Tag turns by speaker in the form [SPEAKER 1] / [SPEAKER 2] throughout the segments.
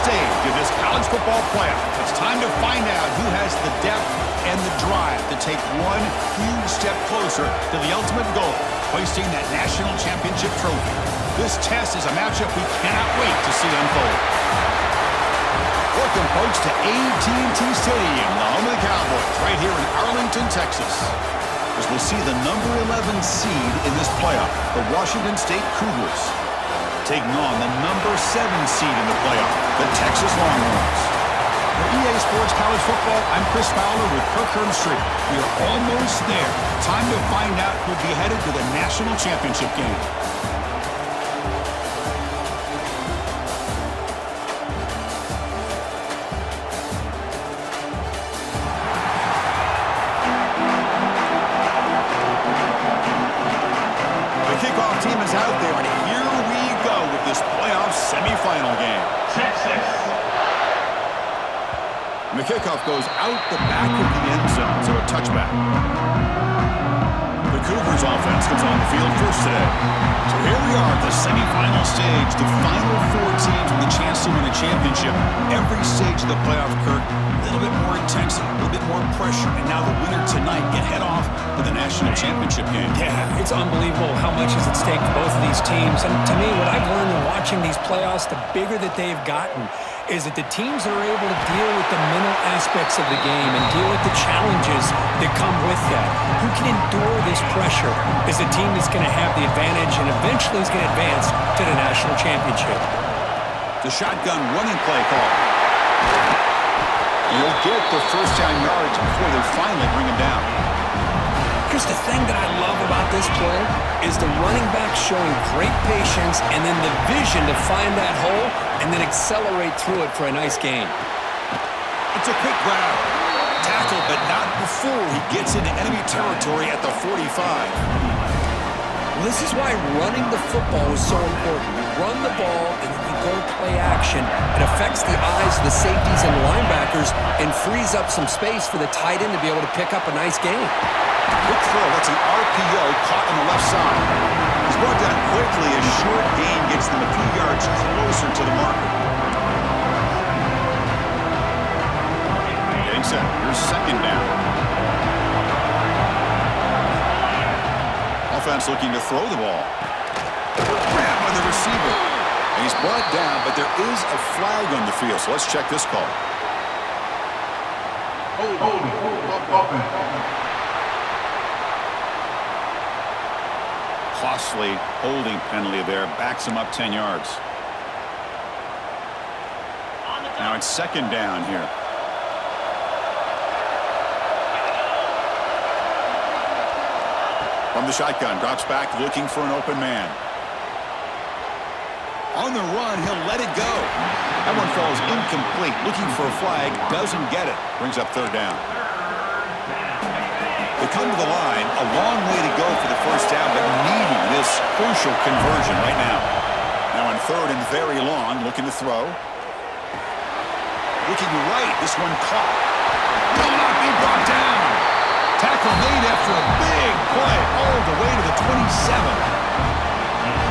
[SPEAKER 1] stage of this college football playoff. It's time to find out who has the depth and the drive to take one huge step closer to the ultimate goal, hoisting that national championship trophy. This test is a matchup we cannot wait to see unfold. Welcome, folks, to AT&T Stadium, the home of the Cowboys, right here in Arlington, Texas. As we'll see the number 11 seed in this playoff, the Washington State Cougars, taking on the number 7 seed in the playoff, the Texas Longhorns. For EA Sports College Football, I'm Chris Fowler with Kirk Herbstreit. We are almost there. Time to find out who'll be headed to the national championship game. The kickoff team is out there, and here we go with this playoff semifinal game. Texas. And the kickoff goes out the back of the end zone, so a touchback. The Cougars offense comes on the field first today. So here we are at the semifinal stage, the final 4 teams with a chance to win a championship. Every stage of the playoff, Kirk, a little bit more intensity, a little bit more pressure, and now the winner tonight get head off to the national championship game.
[SPEAKER 2] Yeah, it's unbelievable how much is at stake for both of these teams. And to me, what I've learned in watching these playoffs, the bigger that they've gotten, is that the teams that are able to deal with the mental aspects of the game and deal with the challenges that come with that. Who can endure this pressure is the team that's going to have the advantage and eventually is going to advance to the national championship.
[SPEAKER 1] The shotgun running play call. He'll get the first down yards before they finally bring him down.
[SPEAKER 2] Here's the thing that I love about this play is the running back showing great patience and then the vision to find that hole and then accelerate through it for a nice gain.
[SPEAKER 1] It's a quick grab. Tackle, but not before he gets into enemy territory at the 45.
[SPEAKER 2] This is why running the football is so important. You run the ball and then you go play action. It affects the eyes of the safeties and linebackers and frees up some space for the tight end to be able to pick up a nice gain.
[SPEAKER 1] Quick throw, that's an RPO caught on the left side. He's brought down quickly. A short gain gets them a few yards closer to the marker. Getting set. Here's second down. Offense looking to throw the ball. Grab by the receiver. And he's brought down, but there is a flag on the field, so let's check this call. Costly holding penalty there. Backs him up 10 yards. Now it's second down here. From the shotgun, drops back looking for an open man. On the run, he'll let it go. That one falls incomplete. Looking for a flag, doesn't get it. Brings up third down. They come to the line, a long way to go for the first down, but needing this crucial conversion right now. Now on third and very long, looking to throw. Looking right, this one caught. Will not be brought down. Tackle made after a big play all the way to the 27.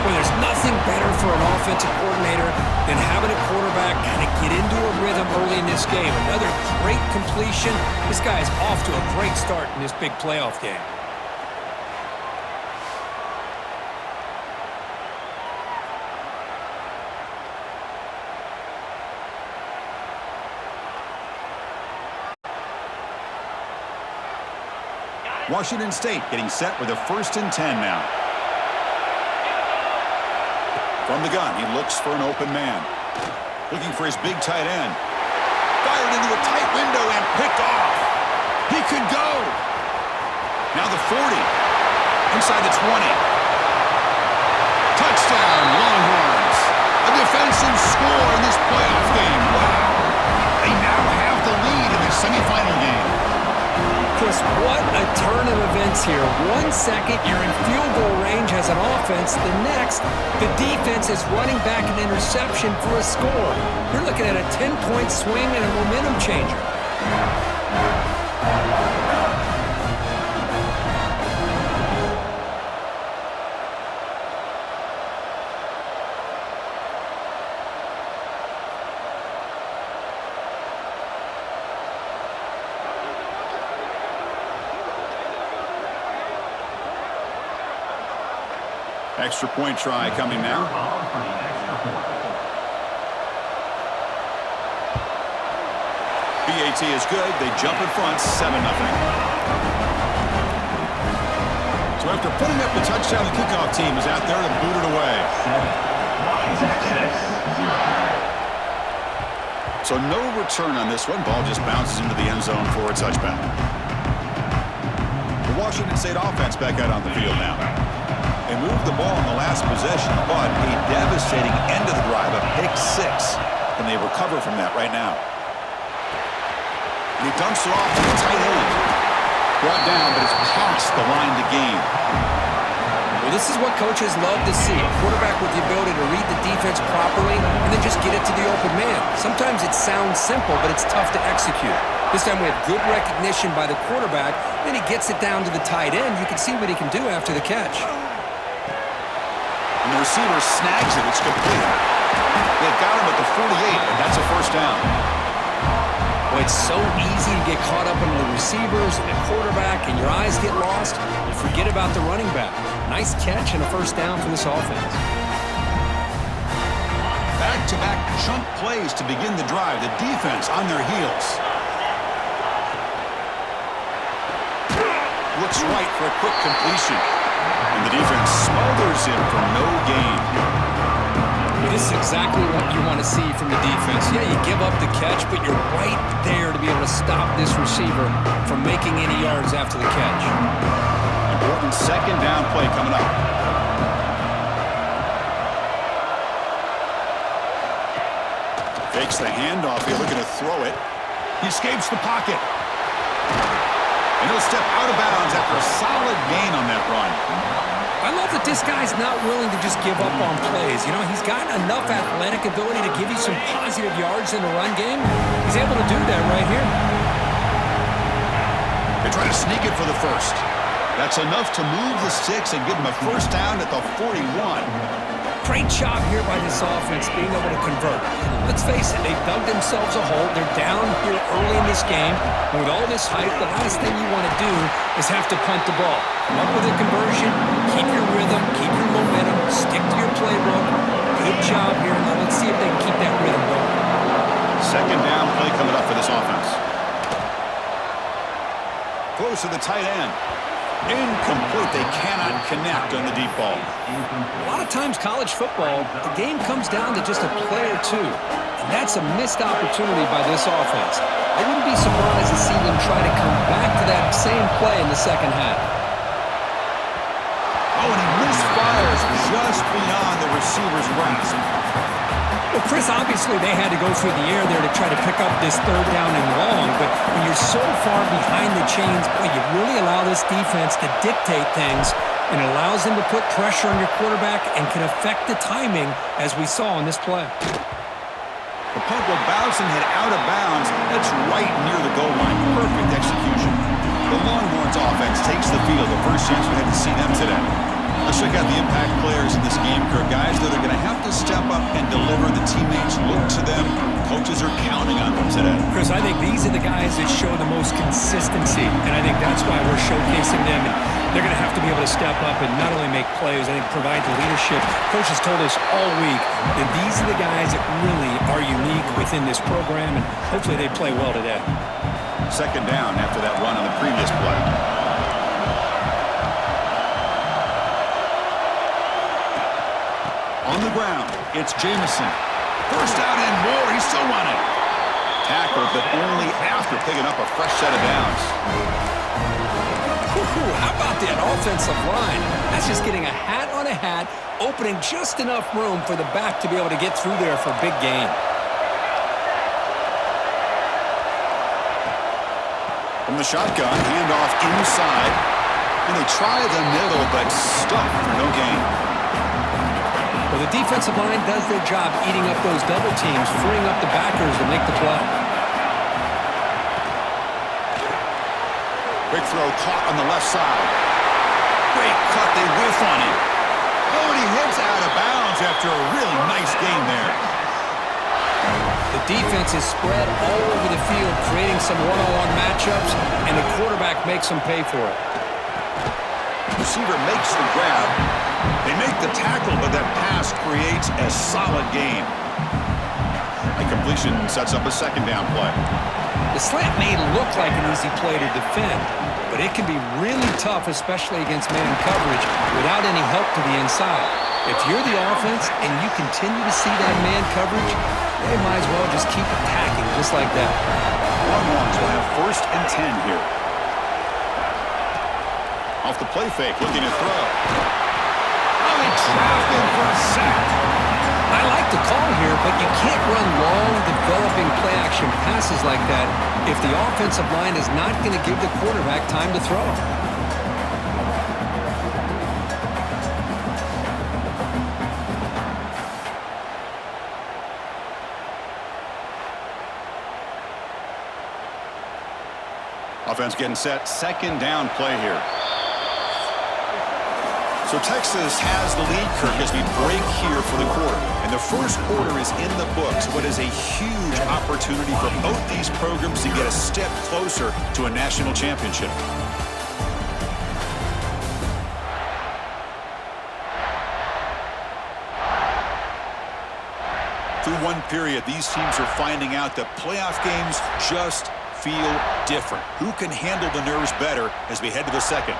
[SPEAKER 2] Well, there's nothing better for an offensive coordinator than having a quarterback kind of get into a rhythm early in this game. Another great completion. This guy is off to a great start in this big playoff game.
[SPEAKER 1] Washington State getting set with a 1st and 10 now. From the gun, he looks for an open man. Looking for his big tight end. Fired into a tight window and picked off. He could go. Now the 40. Inside the 20. Touchdown, Longhorns. A defensive score in this playoff game. Wow. They now have the lead in the semifinal game.
[SPEAKER 2] Chris, what a turn of events here. 1 second, you're in field goal range as an offense. The next, the defense is running back an interception for a score. You're looking at a 10-point swing and a momentum changer.
[SPEAKER 1] Extra point try coming now. BAT is good. They jump in front, 7-0. So after putting up the touchdown, the kickoff team is out there to boot it away. So no return on this one. Ball just bounces into the end zone for a touchback. The Washington State offense back out on the field now. They moved the ball in the last possession, but a devastating end of the drive, a pick 6. And they recover from that right now. And he dumps it off to the tight end. Brought down, but it's past the line to gain.
[SPEAKER 2] Well, this is what coaches love to see. A quarterback with the ability to read the defense properly and then just get it to the open man. Sometimes it sounds simple, but it's tough to execute. This time we have good recognition by the quarterback. Then he gets it down to the tight end. You can see what he can do after the catch.
[SPEAKER 1] And the receiver snags it. It's complete. They've got him at the 48, and that's a first down.
[SPEAKER 2] Well, it's so easy to get caught up in the receivers and the quarterback, and your eyes get lost. You forget about the running back. Nice catch and a first down for this offense.
[SPEAKER 1] Back-to-back chunk plays to begin the drive. The defense on their heels. Looks right for a quick completion. And the defense smothers him for no gain.
[SPEAKER 2] Well, this is exactly what you want to see from the defense. Yeah, you give up the catch, but you're right there to be able to stop this receiver from making any yards after the catch.
[SPEAKER 1] Important second down play coming up. Fakes the handoff here, looking to throw it. He escapes the pocket. And he'll step out of bounds after a solid gain on that run.
[SPEAKER 2] I love that this guy's not willing to just give up on plays. You know, he's got enough athletic ability to give you some positive yards in the run game. He's able to do that right here.
[SPEAKER 1] They try to sneak it for the first. That's enough to move the sticks and give him a first down at the 41.
[SPEAKER 2] Great job here by this offense being able to convert. Let's face it, they've dug themselves a hole. They're down here early in this game. And with all this hype, the last thing you want to do is have to punt the ball. Come up with a conversion, keep your rhythm, keep your momentum, stick to your playbook. Good job here. Now let's see if they can keep that rhythm going.
[SPEAKER 1] Second down play coming up for this offense. Close to the tight end. Incomplete. They cannot connect on the deep ball.
[SPEAKER 2] A lot of times college football, the game comes down to just a play or two. And that's a missed opportunity by this offense. I wouldn't be surprised to see them try to come back to that same play in the second half.
[SPEAKER 1] Oh, and he misfires just beyond the receiver's grasp.
[SPEAKER 2] Well, Chris, obviously they had to go through the air there to try to pick up this third down and long, but when you're so far behind the chains, boy, you really allow this defense to dictate things, and it allows them to put pressure on your quarterback and can affect the timing, as we saw in this play.
[SPEAKER 1] The punt will bounce and head out of bounds. That's right near the goal line. Perfect execution. The Longhorns offense takes the field. The first chance we had to see them today. Let's check out the impact players in this game, Kirk. Guys that are going to have to step up and deliver. The teammates look to them. Coaches are counting on them today.
[SPEAKER 2] Chris, I think these are the guys that show the most consistency, and I think that's why we're showcasing them. And they're going to have to be able to step up and not only make plays, I think provide the leadership. Coaches told us all week that these are the guys that really are unique within this program, and hopefully they play well today.
[SPEAKER 1] Second down after that run on the previous play. On the ground, it's Jamison. First down and more. He's still running. Tackled, but only after picking up a fresh set of downs.
[SPEAKER 2] How about that offensive line? That's just getting a hat on a hat, opening just enough room for the back to be able to get through there for a big gain.
[SPEAKER 1] From the shotgun, handoff inside. And they try the middle, but stuck for no gain.
[SPEAKER 2] Well, the defensive line does their job eating up those double teams, freeing up the backers to make the play.
[SPEAKER 1] Quick throw caught on the left side. Great cut, they whiff on him. Oh, and he heads out of bounds after a really nice gain there.
[SPEAKER 2] The defense is spread all over the field, creating some one-on-one matchups, and the quarterback makes them pay for it.
[SPEAKER 1] Receiver makes the grab. They make the tackle, but that pass creates a solid gain. A completion sets up a second down play.
[SPEAKER 2] The slant may look like an easy play to defend, but it can be really tough, especially against man coverage, without any help to the inside. If you're the offense and you continue to see that man coverage, they might as well just keep attacking just like that.
[SPEAKER 1] Longhorns will have 1st and 10 here. Off the play fake, looking to throw. Oh, he trapped him for a sack.
[SPEAKER 2] I like the call here, but you can't run long, developing play-action passes like that if the offensive line is not going to give the quarterback time to throw.
[SPEAKER 1] Offense getting set, second down play here. So Texas has the lead, Kirk, as we break here for the quarter. And the first quarter is in the books. What is a huge opportunity for both these programs to get a step closer to a national championship. Through one period, these teams are finding out that playoff games just feel different. Who can handle the nerves better as we head to the second?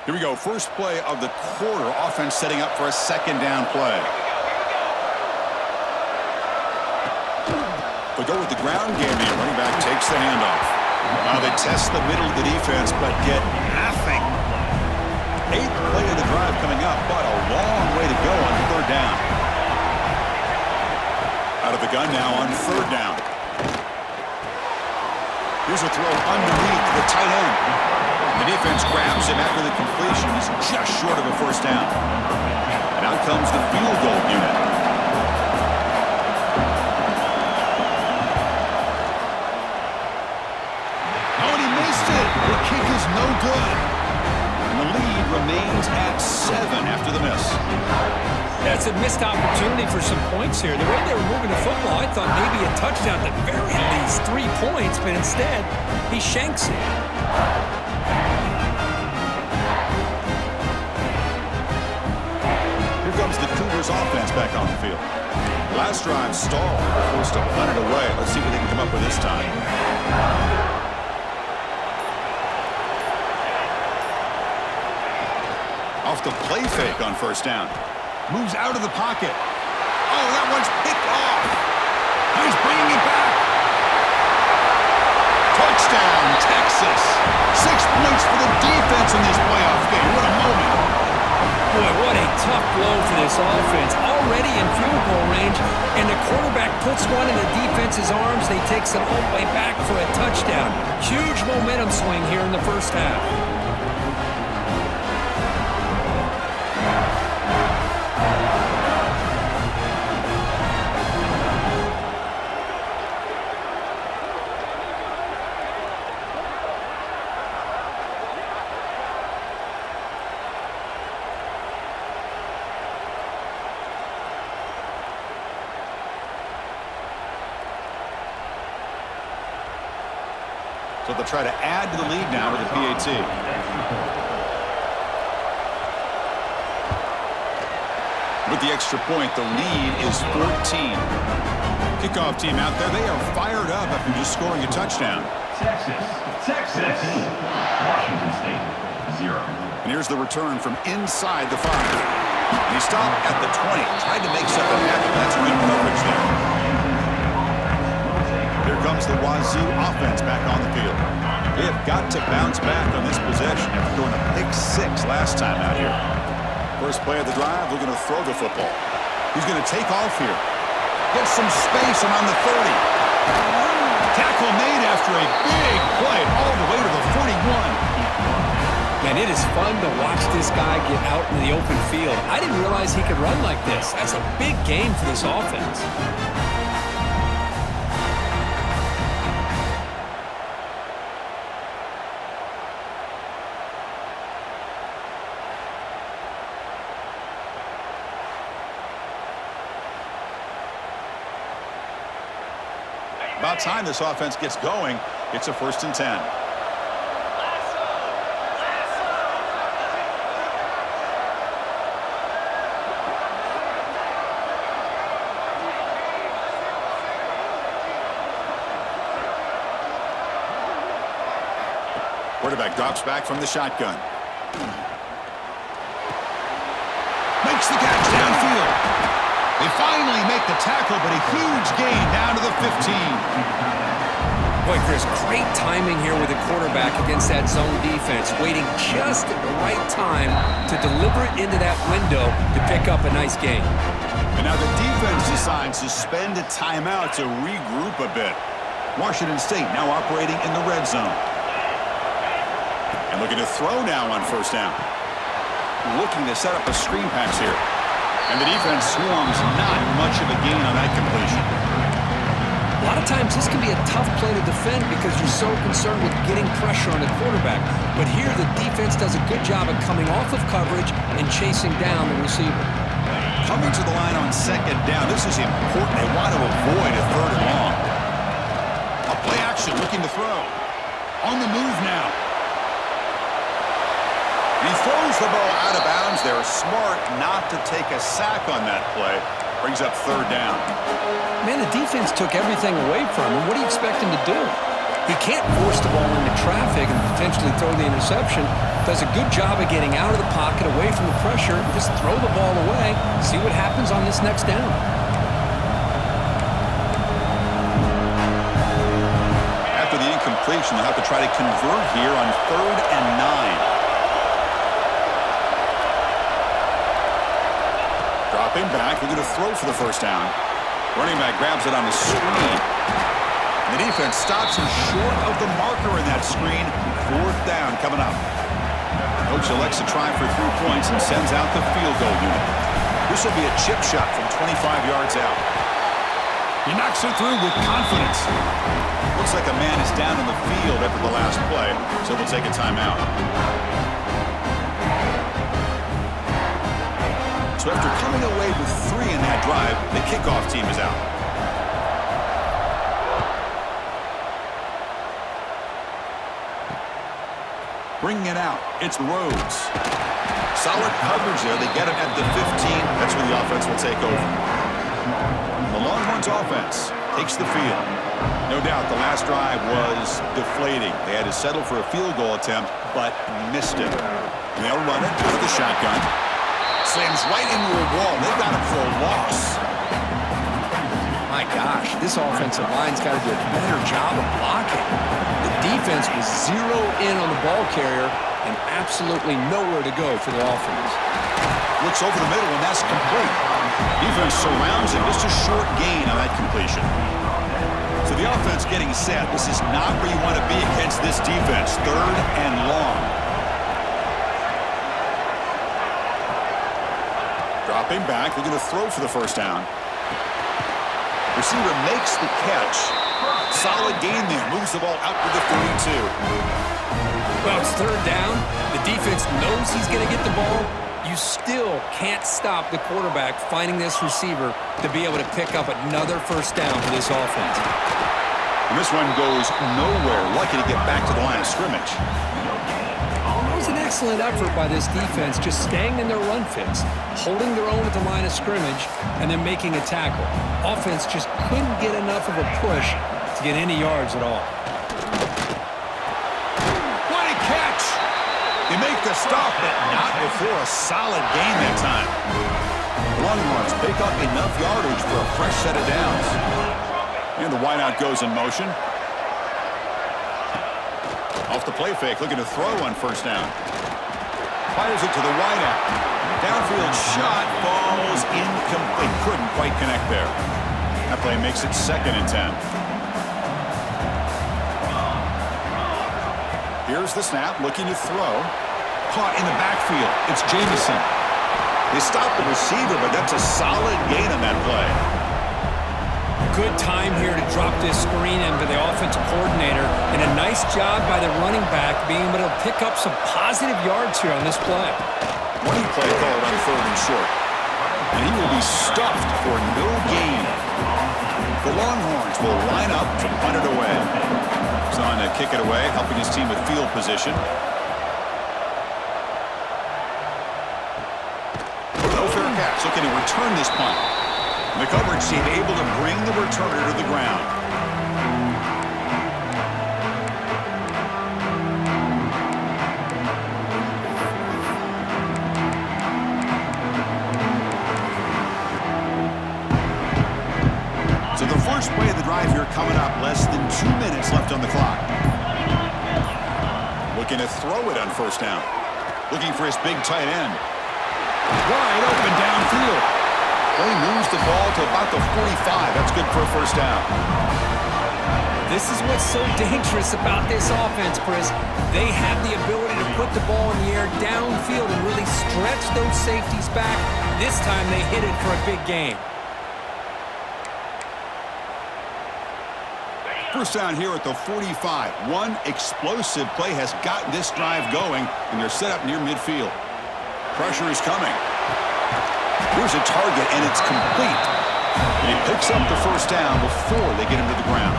[SPEAKER 1] Here we go. First play of the quarter. Offense setting up for a second down play. They go with the ground game here. Running back takes the handoff. Now they test the middle of the defense, but get nothing. 8th play of the drive coming up, but a long way to go on 3rd down. Out of the gun now on 3rd down. Here's a throw underneath the tight end. The defense grabs him after the completion. He's just short of a 1st down. And out comes the field goal unit. Oh, and he missed it. The kick is no good. And the lead remains at 7 after the miss.
[SPEAKER 2] That's a missed opportunity for some points here. The way they were moving the football, I thought maybe a touchdown, at the very least 3 points, but instead, he shanks it.
[SPEAKER 1] The Cougars offense back on the field. Last drive stalled. They're forced to punt it away. Let's see what they can come up with this time. Off the play fake on 1st down. Moves out of the pocket. Oh, that one's picked off. He's bringing it back. Touchdown, Texas. 6 points for the defense in this playoff game. What a moment.
[SPEAKER 2] Boy, what a tough blow for this offense. Already in field goal range, and the quarterback puts one in the defense's arms. They takes it all the way back for a touchdown. Huge momentum swing here in the first half.
[SPEAKER 1] So they'll try to add to the lead now with the PAT. With the extra point, the lead is 14. Kickoff team out there, they are fired up after just scoring a touchdown.
[SPEAKER 3] Texas, Washington State, 0.
[SPEAKER 1] And here's the return from inside the 5. And he stopped at the 20, tried to make something happen. That's good coverage there. Here comes the Wazoo offense back on the field. They have got to bounce back on this possession after throwing a pick 6 last time out here. First play of the drive, they're going to throw the football. He's going to take off here. Get some space around the 30. Tackle made after a big play all the way to the 41.
[SPEAKER 2] Man, it is fun to watch this guy get out in the open field. I didn't realize he could run like this. That's a big game for this offense.
[SPEAKER 1] About time this offense gets going. It's a 1st and 10. Quarterback drops back from the shotgun. Makes the catch downfield. They finally make the tackle, but a huge gain down to the 15.
[SPEAKER 2] Boy, Chris, great timing here with the quarterback against that zone defense, waiting just at the right time to deliver it into that window to pick up a nice gain.
[SPEAKER 1] And now the defense decides to spend a timeout to regroup a bit. Washington State now operating in the red zone. And looking to throw now on 1st down. Looking to set up a screen pass here. And the defense swarms, not much of a gain on that completion.
[SPEAKER 2] A lot of times this can be a tough play to defend because you're so concerned with getting pressure on the quarterback. But here the defense does a good job of coming off of coverage and chasing down the receiver.
[SPEAKER 1] Coming to the line on 2nd down. This is important. They want to avoid a 3rd and long. A play action looking to throw. On the move now. He throws the ball out of bounds there. Smart not to take a sack on that play. Brings up 3rd down.
[SPEAKER 2] Man, the defense took everything away from him. What do you expect him to do? He can't force the ball into traffic and potentially throw the interception. Does a good job of getting out of the pocket, away from the pressure, and just throw the ball away. See what happens on this next down.
[SPEAKER 1] After the incompletion, they'll have to try to convert here on 3rd and 9. Dropping back, we're going to throw for the 1st down. Running back grabs it on the screen. The defense stops him short of the marker in that screen. 4th down coming up. Coach elects to try for 3 points and sends out the field goal unit. This will be a chip shot from 25 yards out. He knocks it through with confidence. Looks like a man is down in the field after the last play, so they'll take a timeout. So after coming away with 3 in that drive, the kickoff team is out. Bringing it out, it's Rhodes. Solid coverage there. They get it at the 15. That's where the offense will take over. The Longhorns offense takes the field. No doubt the last drive was deflating. They had to settle for a field goal attempt, but missed it. And they'll run it with the shotgun. Slams right into a wall. They've got him for a loss.
[SPEAKER 2] My gosh, this offensive line's got to do a better job of blocking. The defense was 0 in on the ball carrier and absolutely nowhere to go for the offense.
[SPEAKER 1] Looks over the middle, and that's complete. Defense surrounds him. Just a short gain on that completion. So the offense getting set. This is not where you want to be against this defense. 3rd and long. Dropping back, they're going to throw for the 1st down. Receiver makes the catch. Solid gain there. Moves the ball out to the 42.
[SPEAKER 2] Well, it's 3rd down. The defense knows he's going to get the ball. You still can't stop the quarterback finding this receiver to be able to pick up another 1st down for this offense.
[SPEAKER 1] And this one goes nowhere. Lucky to get back to the line of scrimmage.
[SPEAKER 2] It was an excellent effort by this defense, just staying in their run fits, holding their own at the line of scrimmage, and then making a tackle. Offense just couldn't get enough of a push to get any yards at all.
[SPEAKER 1] What a catch! They make the stop, but not before a solid gain that time. The Longhorns pick up enough yardage for a fresh set of downs. And the wideout goes in motion. Off the play fake, looking to throw on 1st down. Fires it to the wideout. Downfield shot falls incomplete. Couldn't quite connect there. That play makes it 2nd and 10. Here's the snap, looking to throw. Caught in the backfield. It's Jamison. They stop the receiver, but that's a solid gain on that play.
[SPEAKER 2] Good time here to drop this screen into the offensive coordinator, and a nice job by the running back being able to pick up some positive yards here on this play.
[SPEAKER 1] Running play called on 3rd and short. And he will be stuffed for no gain. The Longhorns will line up to punt it away. He's on to kick it away, helping his team with field position. No fair catch, looking to return this punt. And the coverage team able to bring the returner to the ground. So the first play of the drive here coming up, less than 2 minutes left on the clock. Looking to throw it on first down. Looking for his big tight end. Wide open downfield. Well, he moves the ball to about the 45. That's good for a first down.
[SPEAKER 2] This is what's so dangerous about this offense, Chris. They have the ability to put the ball in the air downfield and really stretch those safeties back. This time they hit it for a big gain.
[SPEAKER 1] First down here at the 45. One explosive play has gotten this drive going, and they're set up near midfield. Pressure is coming. Here's a target, and it's complete. And he picks up the first down before they get him to the ground.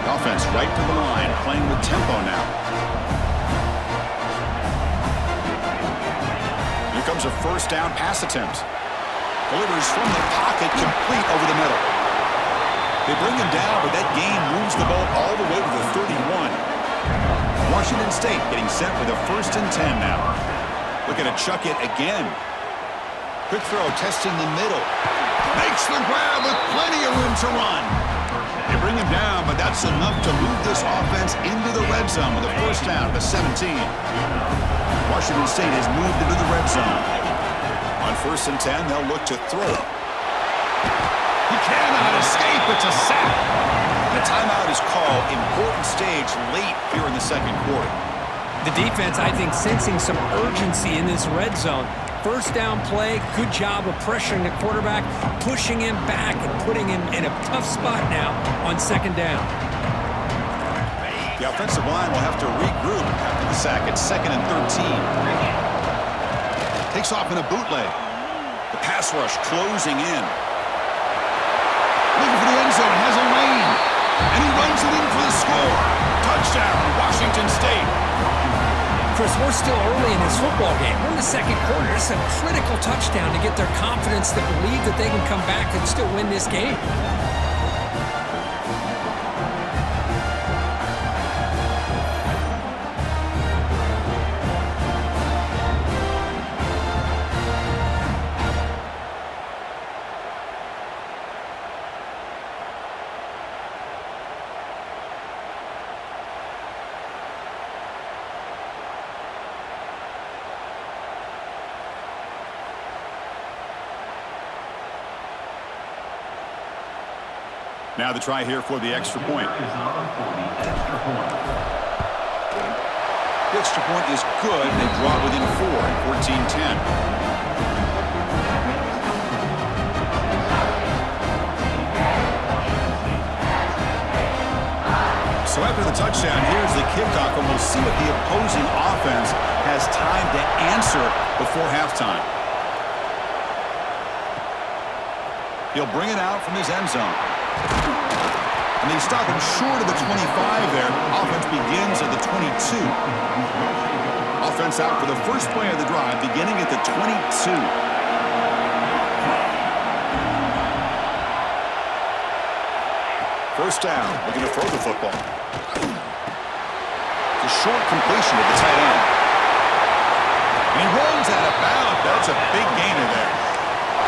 [SPEAKER 1] The offense right to the line, playing with tempo now. Here comes a first down pass attempt. Delivers from the pocket, complete over the middle. They bring him down, but that gain moves the ball all the way to the 31. Washington State getting set with a 1st and 10 now. Looking to chuck it again. Quick throw, testing the middle. Makes the grab with plenty of room to run. They bring him down, but that's enough to move this offense into the red zone with a first down to 17. Washington State has moved into the red zone. On 1st and 10, they'll look to throw. He cannot escape. It's a sack. The timeout is called. Important stage late here in the second quarter.
[SPEAKER 2] The defense, I think, sensing some urgency in this red zone. First down play, good job of pressuring the quarterback, pushing him back and putting him in a tough spot now on 2nd down.
[SPEAKER 1] The offensive line will have to regroup after the sack. It's 2nd and 13. Takes off in a bootleg. The pass rush closing in. Looking for the end zone, has a lane, and he runs it in for the score. Touchdown, Washington State.
[SPEAKER 2] Chris, we're still early in this football game. We're in the 2nd quarter. It's a critical touchdown to get their confidence to believe that they can come back and still win this game.
[SPEAKER 1] Now the try here for the extra point. The extra point is good. They draw within 4, 14-10. So after the touchdown, here's the kickoff, and we'll see what the opposing offense has time to answer before halftime. He'll bring it out from his end zone. And they stop him short of the 25 there. Offense begins at the 22. Offense out for the first play of the drive, beginning at the 22. First down, looking to throw the football. It's a short completion to the tight end. And he runs out of bounds. That's a big gainer there.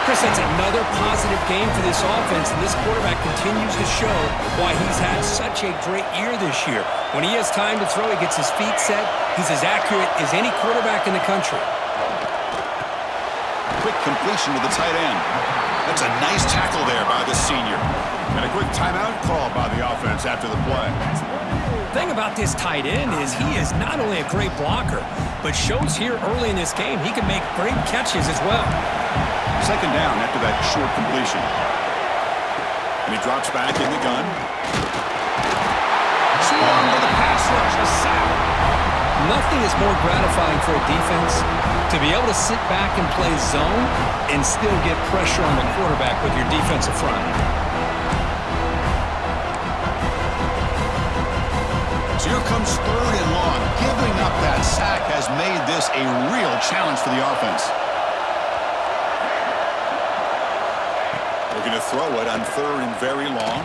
[SPEAKER 2] Chris, that's another positive game for this offense, and this quarterback continues to show why he's had such a great year this year. When he has time to throw, he gets his feet set. He's as accurate as any quarterback in the country.
[SPEAKER 1] Quick completion to the tight end. That's a nice tackle there by the senior. And a quick timeout call by the offense after the play.
[SPEAKER 2] The thing about this tight end is he is not only a great blocker, but shows here early in this game he can make great catches as well.
[SPEAKER 1] 2nd down after that short completion. And he drops back in the gun. Swung to the pass rush, a sack.
[SPEAKER 2] Nothing is more gratifying for a defense to be able to sit back and play zone and still get pressure on the quarterback with your defensive front.
[SPEAKER 1] Here comes 3rd and long. Giving up that sack has made this a real challenge for the offense. Looking to throw it on 3rd and very long.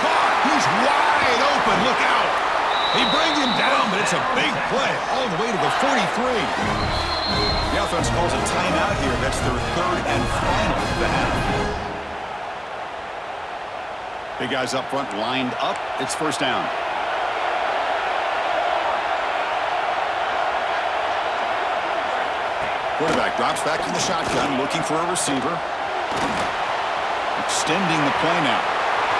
[SPEAKER 1] Caught! He's wide open. Look out! He brings him down, but it's a big play all the way to the 43. The offense calls a timeout here. That's their 3rd and final of the half. Big guys up front lined up. It's 1st down. Quarterback drops back to the shotgun, looking for a receiver. Extending the play now.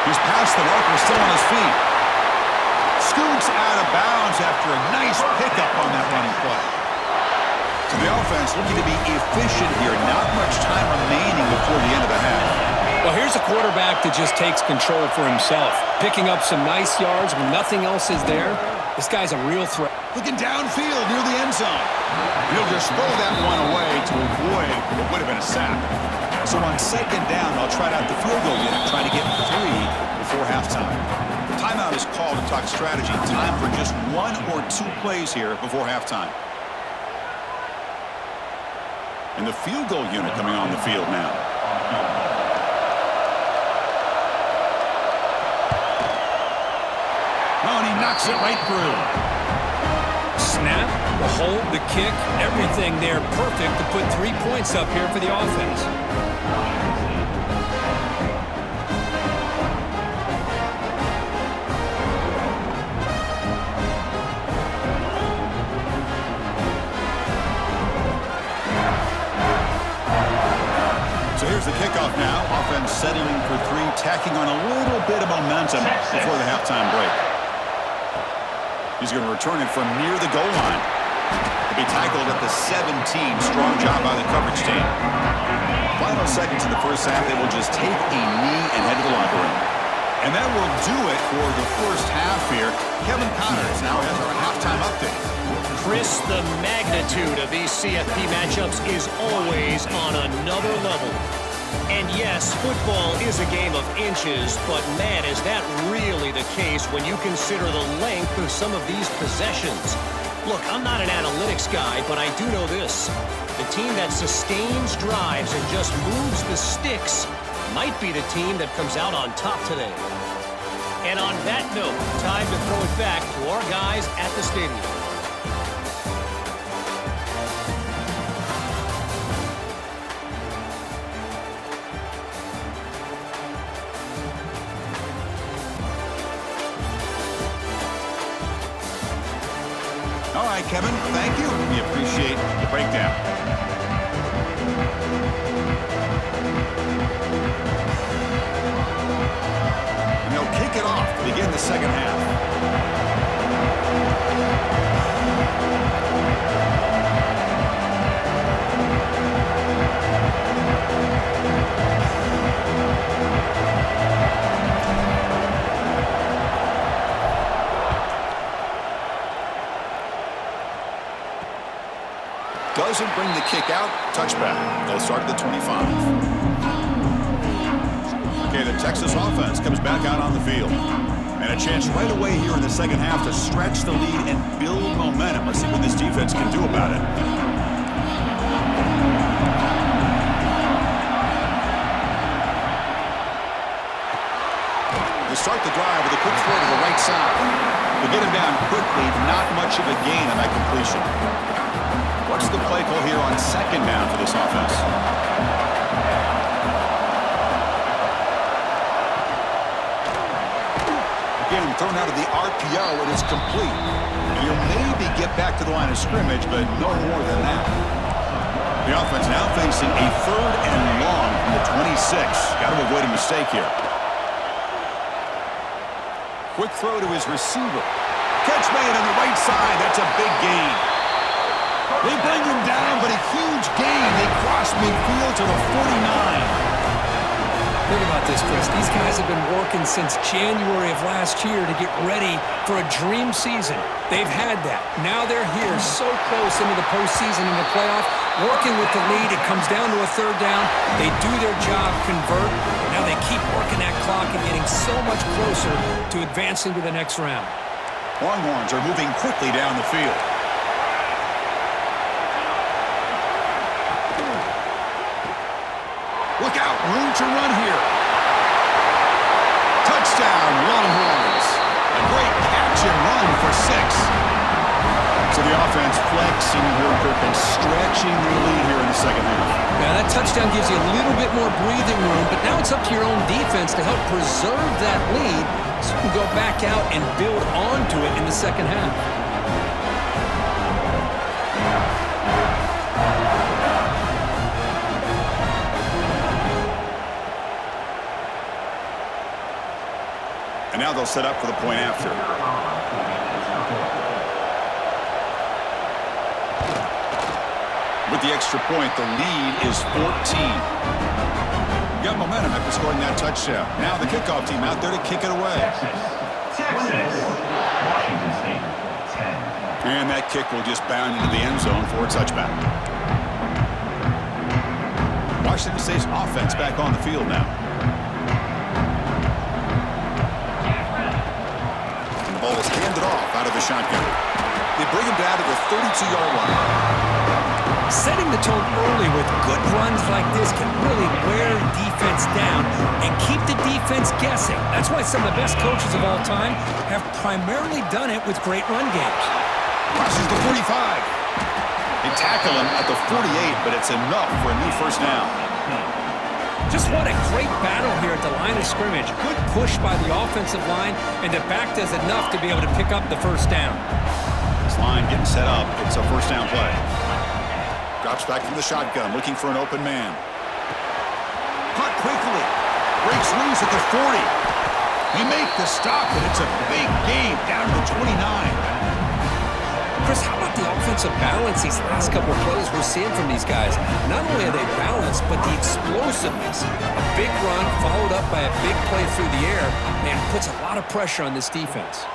[SPEAKER 1] He's past the marker, still on his feet. Scoots out of bounds after a nice pickup on that running play. So the offense looking to be efficient here. Not much time remaining before the end of the half.
[SPEAKER 2] Well, here's a quarterback that just takes control for himself. Picking up some nice yards when nothing else is there. This guy's a real threat.
[SPEAKER 1] Looking downfield near the end zone. He'll just throw that one away to avoid what would have been a sack. So on 2nd down, they'll try out the field goal unit, trying to get 3 before halftime. Timeout is called to talk strategy. Time for just 1 or 2 plays here before halftime. And the field goal unit coming on the field now. Oh, and he knocks it right through.
[SPEAKER 2] Snap, the hold, the kick, everything there perfect to put 3 points up here for the offense.
[SPEAKER 1] So here's the kickoff now. Offense settling for 3, tacking on a little bit of momentum before the halftime break. He's going to return it from near the goal line. He'll be tackled at the 17. Strong job by the coverage team. Final seconds in the 1st half, they will just take a knee and head to the locker room. And that will do it for the 1st half here. Kevin Connors now has our halftime update.
[SPEAKER 4] Chris, the magnitude of these CFP matchups is always on another level. And yes, football is a game of inches, but man, is that really the case when you consider the length of some of these possessions. Look, I'm not an analytics guy, but I do know this. The team that sustains drives and just moves the sticks might be the team that comes out on top today. And on that note, time to throw it back to our guys at the stadium.
[SPEAKER 1] All right, Kevin, thank you. We appreciate the breakdown. And they'll kick it off to begin the 2nd half. Doesn't bring the kick out. Touchback. They'll start at the 25. Okay, the Texas offense comes back out on the field. And a chance right away here in the 2nd half to stretch the lead and build momentum. Let's see what this defense can do about it. They start the drive with a quick throw to the right side. They get him down quickly. Not much of a gain on that completion. What's the play call here on 2nd down for this offense? Again, thrown out of the RPO, and it's complete. You'll maybe get back to the line of scrimmage, but no more than that. The offense now facing a 3rd and long from the 26. Got to avoid a mistake here. Quick throw to his receiver. Catch made on the right side. That's a big gain. They bring him down, but a huge gain. They cross midfield to the 49.
[SPEAKER 2] Think about this, Chris. These guys have been working since January of last year to get ready for a dream season. They've had that. Now they're here so close into the postseason and the playoff, working with the lead. It comes down to a 3rd down. They do their job, convert. Now they keep working that clock and getting so much closer to advancing to the next round.
[SPEAKER 1] Longhorns are moving quickly down the field. Look out, room to run here. Touchdown, Longhorns. A great catch and run for 6. So the offense flexing here, Kirk, and stretching their lead here in the second half.
[SPEAKER 2] Now that touchdown gives you a little bit more breathing room, but now it's up to your own defense to help preserve that lead so you can go back out and build onto it in the second half.
[SPEAKER 1] And now they'll set up for the point after. With the extra point, the lead is 14. Got momentum after scoring that touchdown. Now the kickoff team out there to kick it away.
[SPEAKER 3] Texas. Washington State, 10.
[SPEAKER 1] And that kick will just bound into the end zone for a touchback. Washington State's offense back on the field now. And the ball is handed off out of the shotgun. They bring him down to the 32-yard line.
[SPEAKER 2] Setting the tone early with good runs like this can really wear defense down and keep the defense guessing. That's why some of the best coaches of all time have primarily done it with great run games.
[SPEAKER 1] Crosses the 45. They tackle him at the 48, but it's enough for a new first down.
[SPEAKER 2] Just what a great battle here at the line of scrimmage. Good push by the offensive line, and the back does enough to be able to pick up the first down.
[SPEAKER 1] This line getting set up. It's a first down play. Drops back from the shotgun, looking for an open man. Caught quickly. Breaks loose at the 40. They make the stop, and it's a big game down to the 29.
[SPEAKER 2] Chris, how about the offensive balance these last couple of plays we're seeing from these guys? Not only are they balanced, but the explosiveness. A big run followed up by a big play through the air, and puts a lot of pressure on this defense.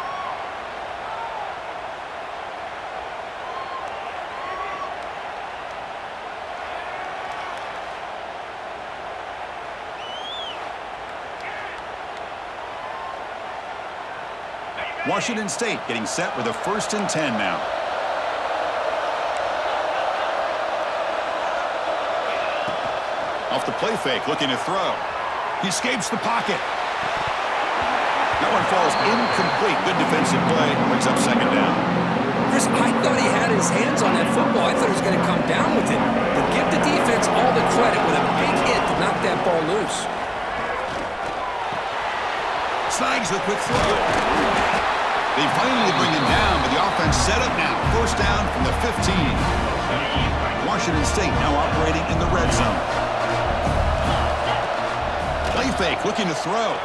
[SPEAKER 1] Washington State getting set with a 1st and 10 now. Off the play fake, looking to throw. He escapes the pocket. That one falls incomplete. Good defensive play. Brings up second down.
[SPEAKER 2] Chris, I thought he had his hands on that football. I thought he was going to come down with it. But give the defense all the credit with a big hit to knock that ball loose.
[SPEAKER 1] Slides the quick throw. They finally bring him down, but the offense set up now. First down from the 15. Washington State now operating in the red zone. Play fake, looking to throw.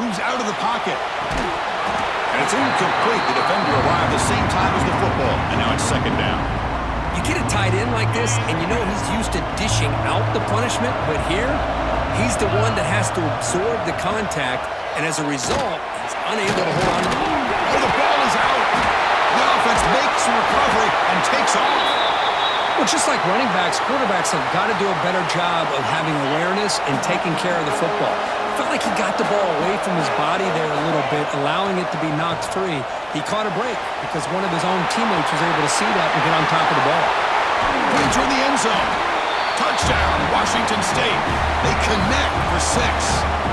[SPEAKER 1] Moves out of the pocket. And it's incomplete. The defender arrived the same time as the football, and now it's second down.
[SPEAKER 2] You get a tight end like this, and you know he's used to dishing out the punishment, but here, he's the one that has to absorb the contact, and as a result, he's unable to hold on.
[SPEAKER 1] Oh, the ball is out. The offense makes a recovery and takes off.
[SPEAKER 2] Well, just like running backs, quarterbacks have got to do a better job of having awareness and taking care of the football. Felt like he got the ball away from his body there a little bit, allowing it to be knocked free. He caught a break because one of his own teammates was able to see that and get on top of the ball.
[SPEAKER 1] Points in the end zone. Touchdown, Washington State. They connect for 6.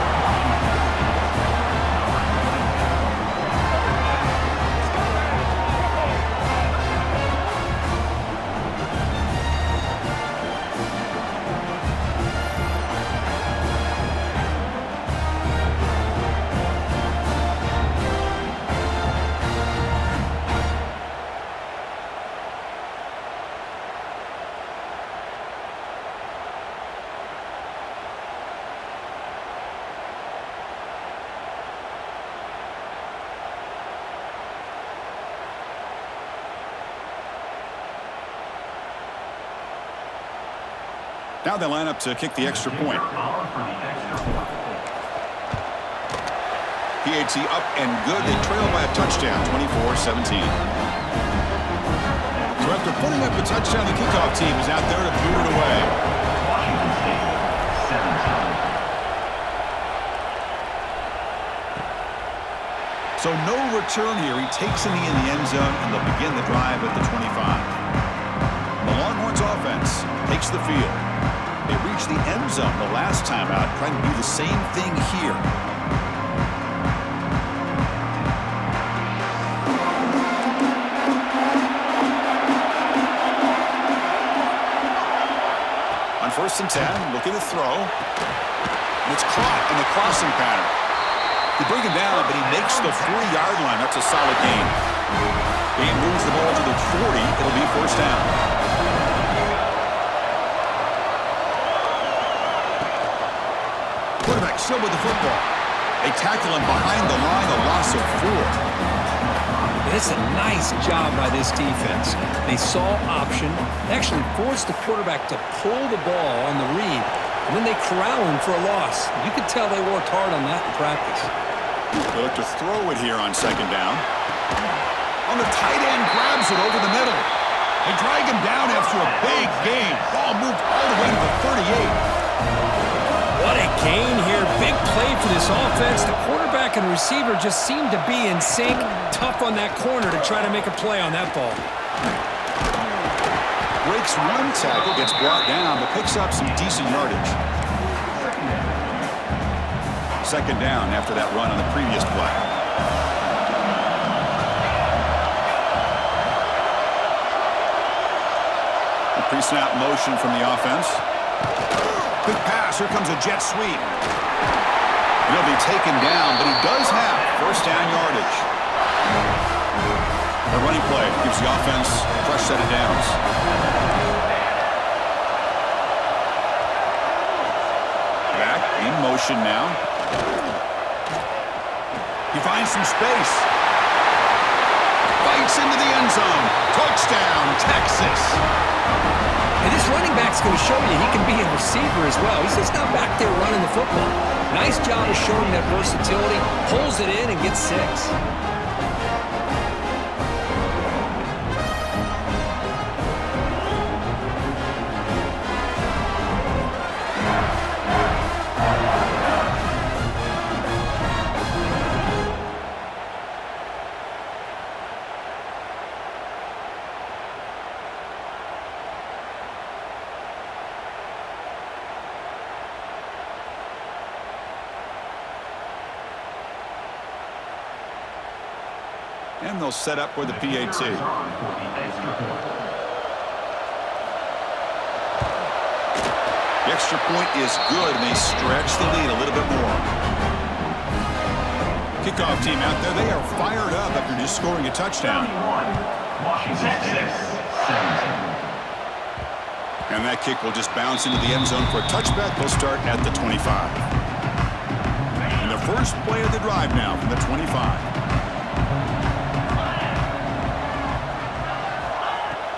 [SPEAKER 1] Now they line up to kick the extra point. PAT up and good. They trail by a touchdown, 24-17. So after putting up a touchdown, the kickoff team is out there to boot it away.
[SPEAKER 3] Washington State, 17.
[SPEAKER 1] So no return here. He takes in the end zone, and they'll begin the drive at the 25. The Longhorns offense takes the field. They reached the end zone the last time out, trying to do the same thing here. On 1st and 10, looking to throw. And it's caught in the crossing pattern. They bring him down, but he makes the 4-yard line. That's a solid gain. Game moves the ball to the 40. It'll be 1st down. Quarterback still with the football. They tackle him behind the line, a loss of 4.
[SPEAKER 2] It's a nice job by this defense. They saw option, actually forced the quarterback to pull the ball on the read, and then they corral him for a loss. You could tell they worked hard on that in practice.
[SPEAKER 1] They look to throw it here on 2nd down. On the tight end, grabs it over the middle. They drag him down after a big gain. Ball moved all the way to the 38.
[SPEAKER 2] What a gain here. Big play for this offense. The quarterback and receiver just seem to be in sync. Tough on that corner to try to make a play on that ball.
[SPEAKER 1] Breaks one tackle, gets brought down, but picks up some decent yardage. 2nd down after that run on the previous play. A pre-snap motion from the offense. Quick pass. Here comes a jet sweep. He'll be taken down, but he does have 1st down yardage. The running play gives the offense a fresh set of downs. Back in motion now. He finds some space. Bites into the end zone. Touchdown, Texas.
[SPEAKER 2] And this running back's going to show you he can be a receiver as well. He's just not back there running the football. Nice job of showing that versatility. Pulls it in and gets 6.
[SPEAKER 1] And they'll set up for the PAT. The extra point is good, and they stretch the lead a little bit more. Kickoff team out there, they are fired up after just scoring a touchdown.
[SPEAKER 3] Texas 17.
[SPEAKER 1] And that kick will just bounce into the end zone for a touchback. They'll start at the 25. And the first play of the drive now from the 25.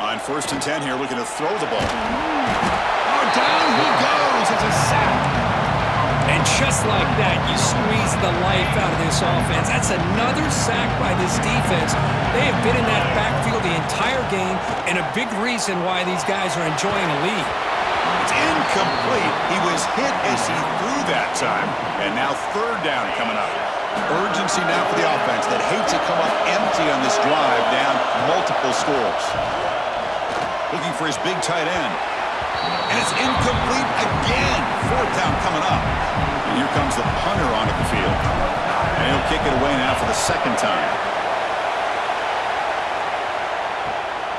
[SPEAKER 1] On 1st and 10 here, looking to throw the ball. Oh, down he goes. It's a sack.
[SPEAKER 2] And just like that, you squeeze the life out of this offense. That's another sack by this defense. They have been in that backfield the entire game, and a big reason why these guys are enjoying a lead.
[SPEAKER 1] It's incomplete. He was hit as he threw that time. And now 3rd down coming up. Urgency now for the offense that hates to come up empty on this drive, down multiple scores. Looking for his big tight end. And it's incomplete again. 4th down coming up. And here comes the punter onto the field. And he'll kick it away now for the 2nd time.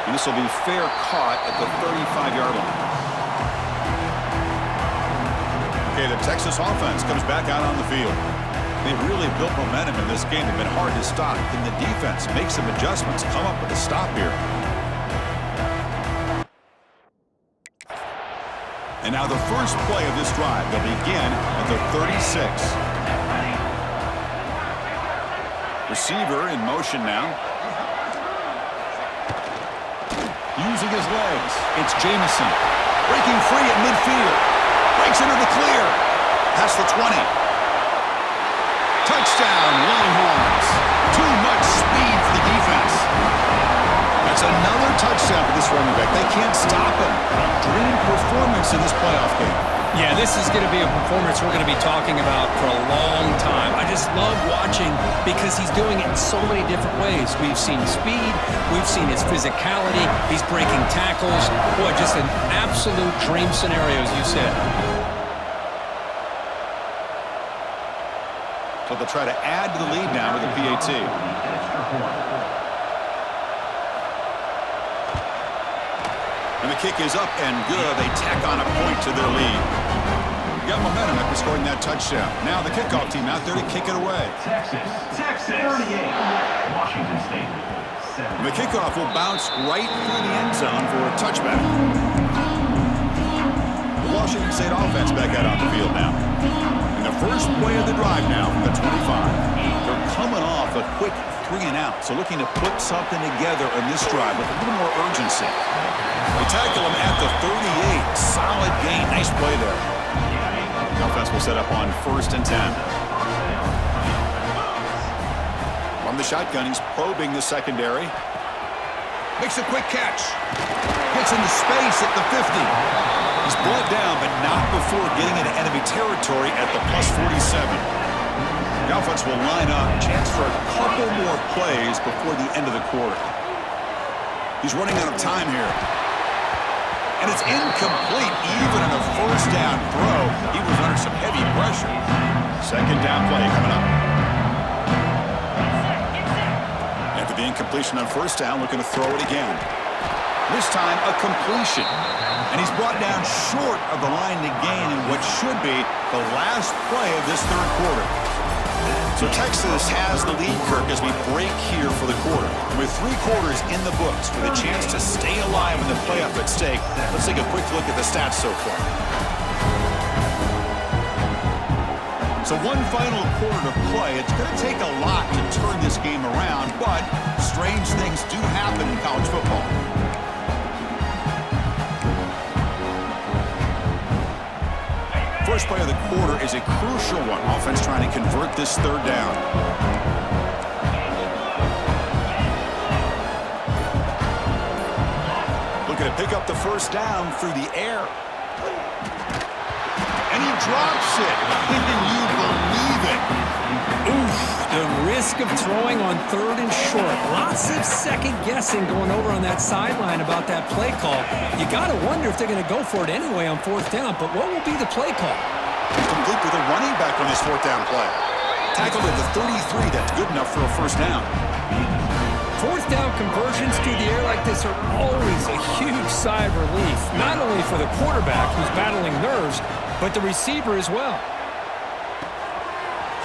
[SPEAKER 1] And this will be fair caught at the 35-yard line. Okay, the Texas offense comes back out on the field. They've really built momentum in this game. They've been hard to stop. Can the defense make some adjustments, come up with a stop here? And now the first play of this drive. They'll begin at the 36. Receiver in motion now. Using his legs. It's Jamison. Breaking free at midfield. Breaks into the clear. Past the 20. Touchdown, Longhorns. Too much speed for the defense. That's another touchdown for this running back. They can't stop him. Dream performance in this playoff game.
[SPEAKER 2] Yeah, this is going to be a performance we're going to be talking about for a long time. I just love watching because he's doing it in so many different ways. We've seen speed. We've seen his physicality. He's breaking tackles. Boy, just an absolute dream scenario, as you said.
[SPEAKER 1] So they'll try to add to the lead now with the PAT. And the kick is up and good. They tack on a point to their lead. Got momentum after scoring that touchdown. Now the kickoff team out there to kick it away.
[SPEAKER 3] Texas 38. Washington State 7.
[SPEAKER 1] And the kickoff will bounce right through the end zone for a touchback. The Washington State offense back out on the field now. And the first play of the drive now from the 25. They're coming off a quick 3 and out, so looking to put something together in this drive with a little more urgency. They tackle him at the 38. Solid gain. Nice play there. The offense will set up on 1st and 10. From the shotgun, he's probing the secondary. Makes a quick catch. Gets into space at the 50. He's brought down, but not before getting into enemy territory at the +47. The offense will line up. Chance for a couple more plays before the end of the quarter. He's running out of time here. And it's incomplete even in a 1st down throw. He was under some heavy pressure. 2nd down play coming up. After the incompletion on 1st down, looking to throw it again. This time a completion. And he's brought down short of the line to gain in what should be the last play of this 3rd quarter. So Texas has the lead, Kirk, as we break here for the quarter. With 3 quarters in the books with a chance to stay alive in the playoff at stake, let's take a quick look at the stats so far. So one final quarter to play. It's going to take a lot to turn this game around, but strange things do happen in college football. First play of the quarter is a crucial one. Offense trying to convert this 3rd down. Looking to pick up the 1st down through the air. And he drops it. Can you believe it?
[SPEAKER 2] Oof, the risk of throwing on 3rd and short. Lots of second guessing going over on that sideline about that play call. You got to wonder if they're going to go for it anyway on 4th down, but what will be the play call?
[SPEAKER 1] Complete with a running back on this 4th down play. Tackled at the 33. That's good enough for a 1st down.
[SPEAKER 2] 4th down conversions through the air like this are always a huge sigh of relief, not only for the quarterback who's battling nerves, but the receiver as well.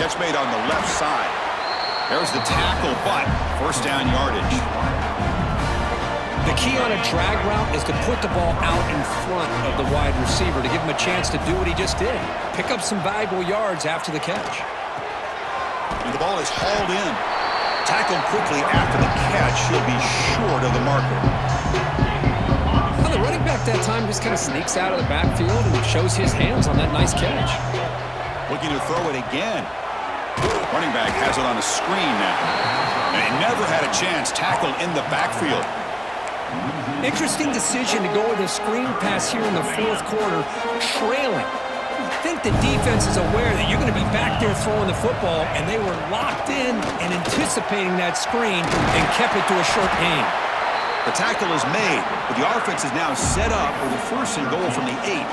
[SPEAKER 1] Catch made on the left side. There's the tackle, but 1st down yardage.
[SPEAKER 2] The key on a drag route is to put the ball out in front of the wide receiver to give him a chance to do what he just did. Pick up some valuable yards after the catch.
[SPEAKER 1] And the ball is hauled in. Tackled quickly after the catch. He'll be short of the marker.
[SPEAKER 2] Well, the running back that time just kind of sneaks out of the backfield and shows his hands on that nice catch.
[SPEAKER 1] Looking to throw it again. Running back has it on a screen now. And he never had a chance. Tackled in the backfield.
[SPEAKER 2] Interesting decision to go with a screen pass here in the 4th quarter, trailing. I think the defense is aware that you're going to be back there throwing the football, and they were locked in and anticipating that screen and kept it to a short gain.
[SPEAKER 1] The tackle is made, but the offense is now set up with a 1st and goal from the 8.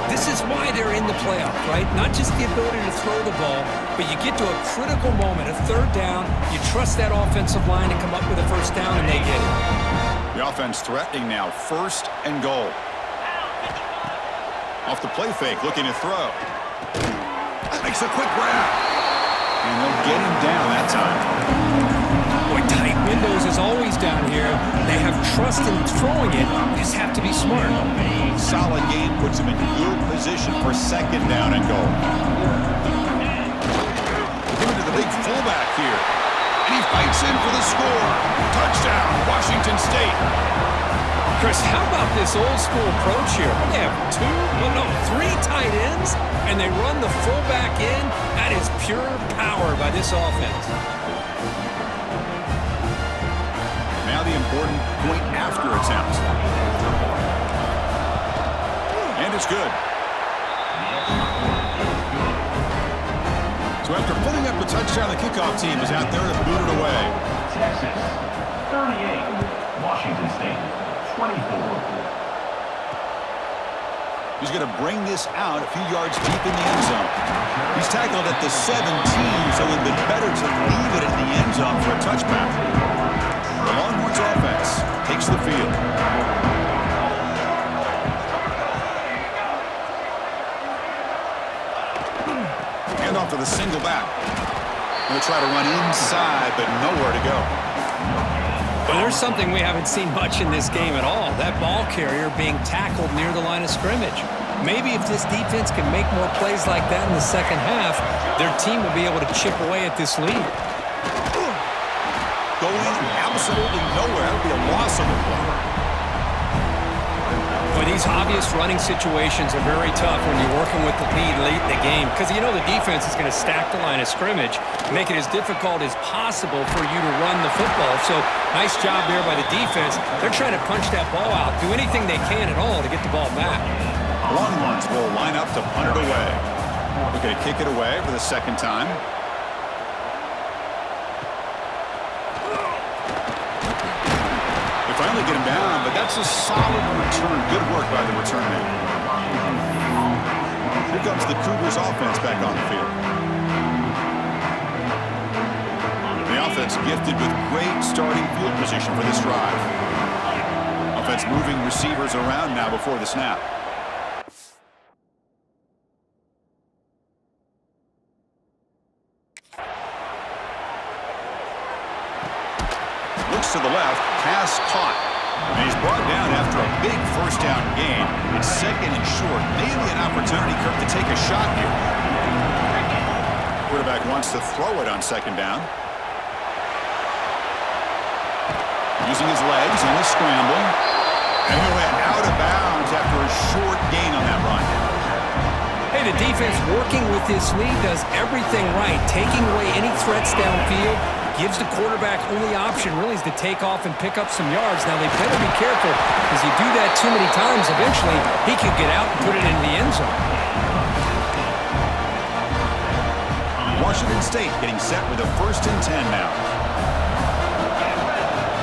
[SPEAKER 2] This is why they're in the playoff, right? Not just the ability to throw the ball, but you get to a critical moment, a 3rd down, you trust that offensive line to come up with a 1st down, and they get it.
[SPEAKER 1] The offense threatening now, 1st and goal. Off the play fake, looking to throw. Makes a quick grab. And they'll get him down that time.
[SPEAKER 2] Boy, tight windows is always down here. They have trust in throwing it. You just have to be smart.
[SPEAKER 1] Solid game puts him in good position for 2nd down and goal. Moving to the big fullback here. And he fights in for the score. Touchdown, Washington State.
[SPEAKER 2] Chris, how about this old school approach here? They have 3 tight ends, and they run the fullback in. That is pure power by this offense.
[SPEAKER 1] Now the important point after attempt. And it's good. So after putting up a touchdown, the kickoff team is out there to boot it away.
[SPEAKER 3] Texas 38, Washington State 24.
[SPEAKER 1] He's going to bring this out a few yards deep in the end zone. He's tackled at the 17, so it would have been better to leave it in the end zone for a touchback. The Longhorns offense takes the field. Hand off to the single back. Going to try to run inside, but nowhere to go.
[SPEAKER 2] Well, there's something we haven't seen much in this game at all. That ball carrier being tackled near the line of scrimmage. Maybe if this defense can make more plays like that in the second half, their team will be able to chip away at this lead.
[SPEAKER 1] Going absolutely nowhere. That would be a loss of the play.
[SPEAKER 2] Well, these obvious running situations are very tough when you're working with the lead late in the game because you know the defense is going to stack the line of scrimmage, make it as difficult as possible for you to run the football. So nice job there by the defense. They're trying to punch that ball out, do anything they can at all to get the ball back.
[SPEAKER 1] Longhorns will line up to punt it away. We're going to kick it away for the second time. Finally get him down, but that's a solid return. Good work by the return man. Here comes the Cougars offense back on the field. The offense gifted with great starting field position for this drive. Offense moving receivers around now before the snap. Looks to the left, pass caught. And he's brought down after a big first down gain. It's second and short. Maybe an opportunity, Kirk, to take a shot here. Quarterback wants to throw it on second down. Using his legs on the scramble. And he went out of bounds after a short gain on that run.
[SPEAKER 2] Hey, the defense working with this lead does everything right, taking away any threats downfield. Gives the quarterback only option really is to take off and pick up some yards. Now, they better be careful because you do that too many times, eventually he could get out and put it in the end zone.
[SPEAKER 1] Washington State getting set with a 1st and 10 now.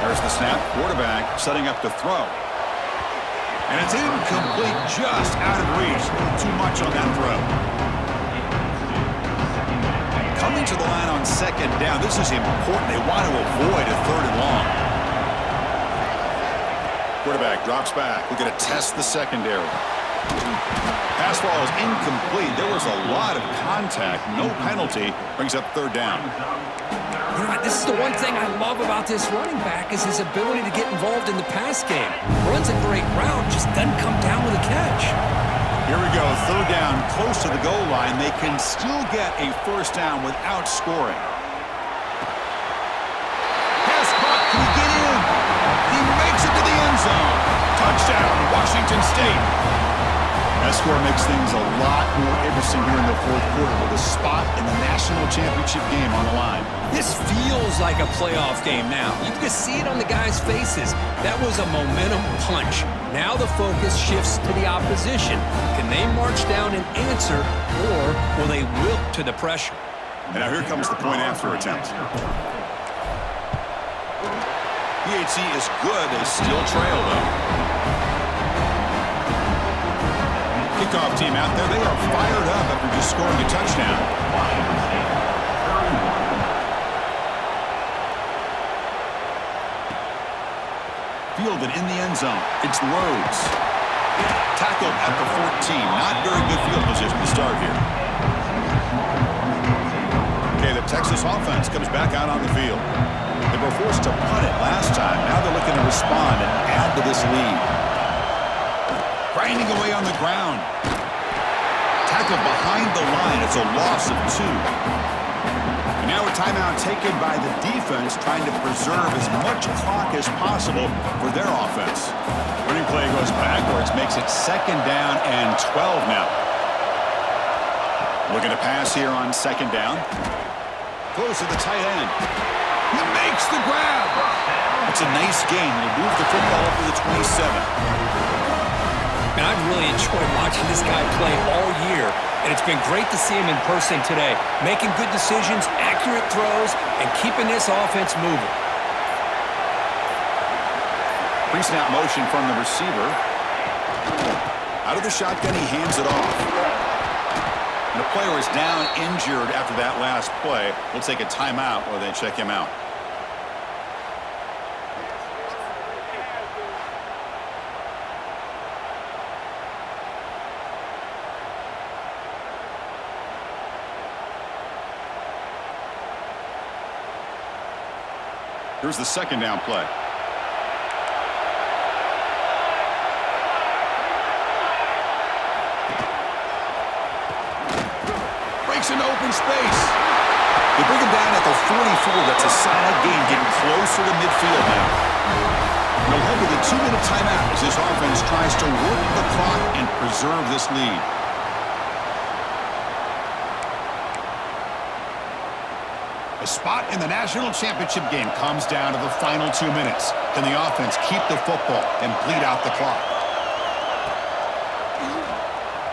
[SPEAKER 1] There's the snap. Quarterback setting up to throw. And it's incomplete, just out of reach. A little too much on that throw. Coming to the line on second down. This is important. They want to avoid a 3rd and long. Quarterback drops back. We're going to test the secondary. Pass ball is incomplete. There was a lot of contact. No penalty. Brings up 3rd down.
[SPEAKER 2] You know, this is the one thing I love about this running back is his ability to get involved in the pass game. Runs a great route, just doesn't come down with a catch.
[SPEAKER 1] Here we go, 3rd down, close to the goal line. They can still get a 1st down without scoring. Pass caught, can he get in? He makes it to the end zone. Touchdown, Washington State. That score makes things a lot more interesting here in the 4th quarter with a spot in the national championship game on the line.
[SPEAKER 2] This feels like a playoff game now. You can see it on the guys' faces. That was a momentum punch. Now the focus shifts to the opposition. Can they march down and answer, or will they wilt to the pressure?
[SPEAKER 1] And now here comes the point after attempt. PHC is good. They still trail, though. Kickoff team out there. They are fired up after just scoring a touchdown. Fielded in the end zone. It's Rhodes. Tackled at the 14. Not very good field position to start here. Okay, the Texas offense comes back out on the field. They were forced to punt it last time. Now they're looking to respond and add to this lead. Grinding away on the ground. Tackled behind the line. It's a loss of 2. And now a timeout taken by the defense, trying to preserve as much clock as possible for their offense. Running play goes backwards, makes it 2nd down and 12 now. Looking to pass here on 2nd down. Close to the tight end. He makes the grab. It's a nice gain. He'll move the football up to the 27.
[SPEAKER 2] Man, I've really enjoyed watching this guy play all year, and it's been great to see him in person today, making good decisions, accurate throws, and keeping this offense moving.
[SPEAKER 1] Pre-snap motion from the receiver. Out of the shotgun, he hands it off. And the player is down injured after that last play. We'll take a timeout while they check him out. Here's the second down play. Breaks into open space. They bring him down at the 44. That's a solid gain, getting closer to midfield now. They'll head to the 2-minute timeout as this offense tries to work the clock and preserve this lead. The spot in the national championship game comes down to the final 2 minutes. Can the offense keep the football and bleed out the clock?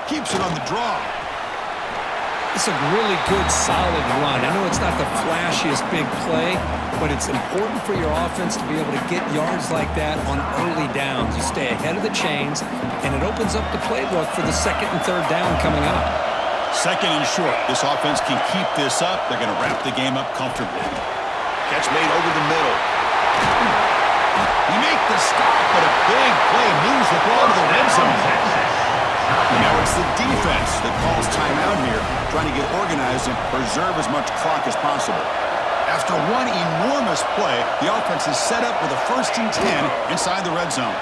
[SPEAKER 1] Keeps it on the draw.
[SPEAKER 2] It's a really good, solid run. I know it's not the flashiest big play, but it's important for your offense to be able to get yards like that on early downs. You stay ahead of the chains, and it opens up the playbook for the second and third down coming up.
[SPEAKER 1] Second and short. This offense can keep this up. They're going to wrap the game up comfortably. Catch made over the middle. He makes the stop, but a big play moves the ball to the red zone. Now it's the defense that calls timeout here, trying to get organized and preserve as much clock as possible. After one enormous play, the offense is set up with a 1st and 10 inside the red zone.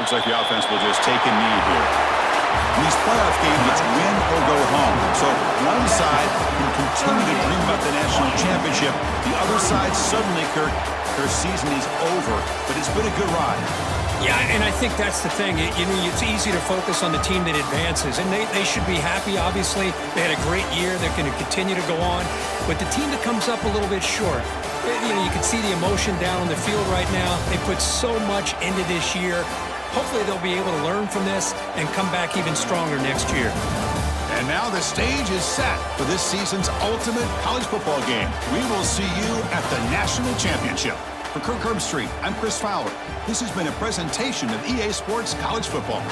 [SPEAKER 1] Looks like the offense will just take a knee here. In these playoff games, it's win or go home. So one side can continue to dream about the national championship. The other side, suddenly, Kirk, their season is over. But it's been a good ride.
[SPEAKER 2] Yeah, and I think that's the thing. It's easy to focus on the team that advances, and they should be happy, obviously. They had a great year. They're going to continue to go on. But the team that comes up a little bit short, you can see the emotion down on the field right now. They put so much into this year. Hopefully they'll be able to learn from this and come back even stronger next year.
[SPEAKER 1] And now the stage is set for this season's ultimate college football game. We will see you at the national championship. For Kirk Herbstreit, I'm Chris Fowler. This has been a presentation of EA Sports College Football.